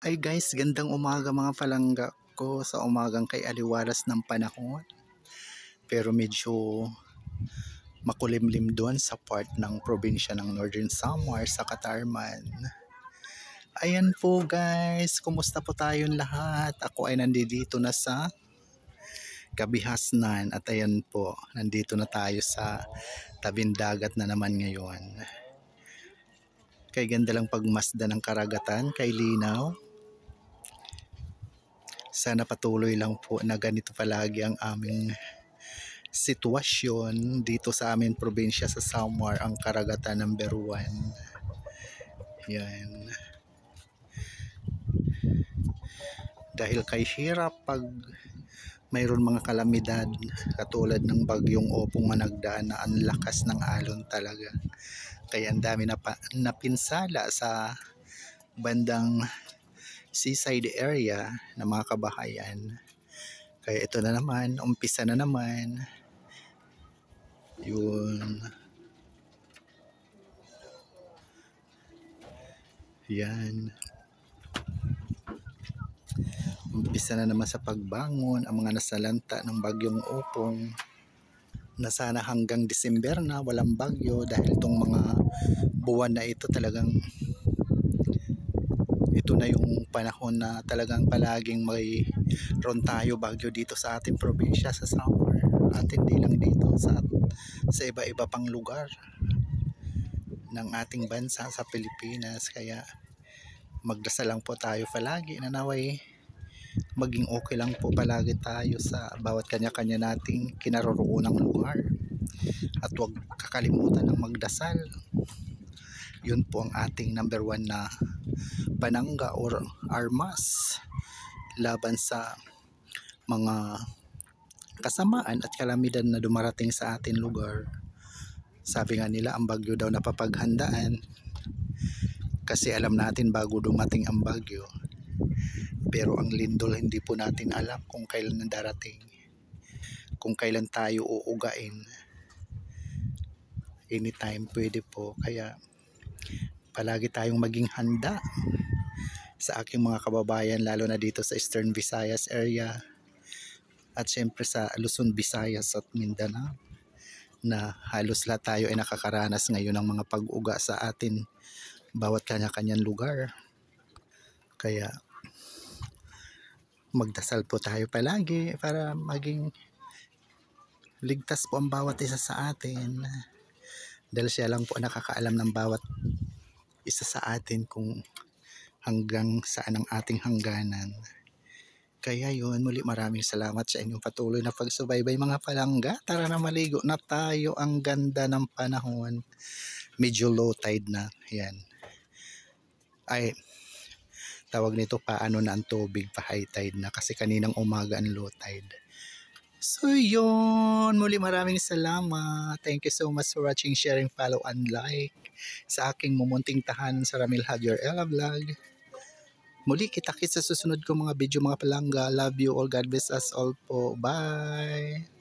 Ay guys, gandang umaga mga palangga ko sa umagang kay aliwalas ng panahon. Pero medyo makulimlim doon sa part ng probinsya ng Northern Samar sa Katarman. Ayan po guys, kumusta po tayong lahat? Ako ay nandito na sa Kabihasnan at ayan po, nandito na tayo sa tabing dagat na naman ngayon. Kay ganda lang pagmasda ng karagatan, kay linaw. Sana patuloy lang po na ganito palagi ang aming sitwasyon dito sa amin probinsya sa Samar, ang karagatan number 1. Yan. Dahil kay hirap pag mayroon mga kalamidad katulad ng bagyong Opong managdaan na ang lakas ng alon talaga. Kaya ang dami na napinsala sa bandang seaside area ng mga kabahayan. Kaya ito na naman, umpisa na naman. Yun. Yan. Umpisa na naman sa pagbangon ang mga nasalanta ng bagyong Opong, na sana hanggang December na walang bagyo, dahil itong mga buwan na ito talagang ito na yung panahon na talagang palaging mayroon tayo bagyo dito sa ating probinsya sa Samar, at hindi lang dito sa iba-iba pang lugar ng ating bansa sa Pilipinas. Kaya magdasal lang po tayo palagi na naway maging okay lang po palagi tayo sa bawat kanya-kanya nating kinaroroonang lugar, at huwag kakalimutan ng magdasal. Yun po ang ating number 1 na panangga or armas laban sa mga kasamaan at kalamidad na dumarating sa ating lugar. Sabi nga nila, ang bagyo daw napapaghandaan, kasi alam natin bago dumating ang bagyo. Pero ang lindol, hindi po natin alam kung kailan na darating, kung kailan tayo uugain. Anytime pwede po. Kaya palagi tayong maging handa sa aking mga kababayan, lalo na dito sa Eastern Visayas area, at syempre sa Luzon, Visayas at Mindanao, na halos lahat tayo ay nakakaranas ngayon ng mga pag-uga sa atin bawat kanya-kanyang lugar. Kaya magdasal po tayo palagi para maging ligtas po ang bawat isa sa atin, dahil siya lang po nakakaalam ng bawat isa sa atin kung hanggang saan ang ating hangganan. Kaya yun, muli maraming salamat sa inyong patuloy na pagsubaybay mga palangga. Tara na, maligo na tayo. Ang ganda ng panahon. Medyo low tide na. Yan. Ay, tawag nito paano na ang tubig, pa high tide na, kasi kaninang umaga ang low tide. So yun, muli maraming salamat. Thank you so much for watching, sharing, follow, and like sa aking mumunting tahanan sa Ramil Javier Ella Vlog. Muli kita-kits sa susunod ko mga video mga palangga. Love you all. God bless us all po. Bye!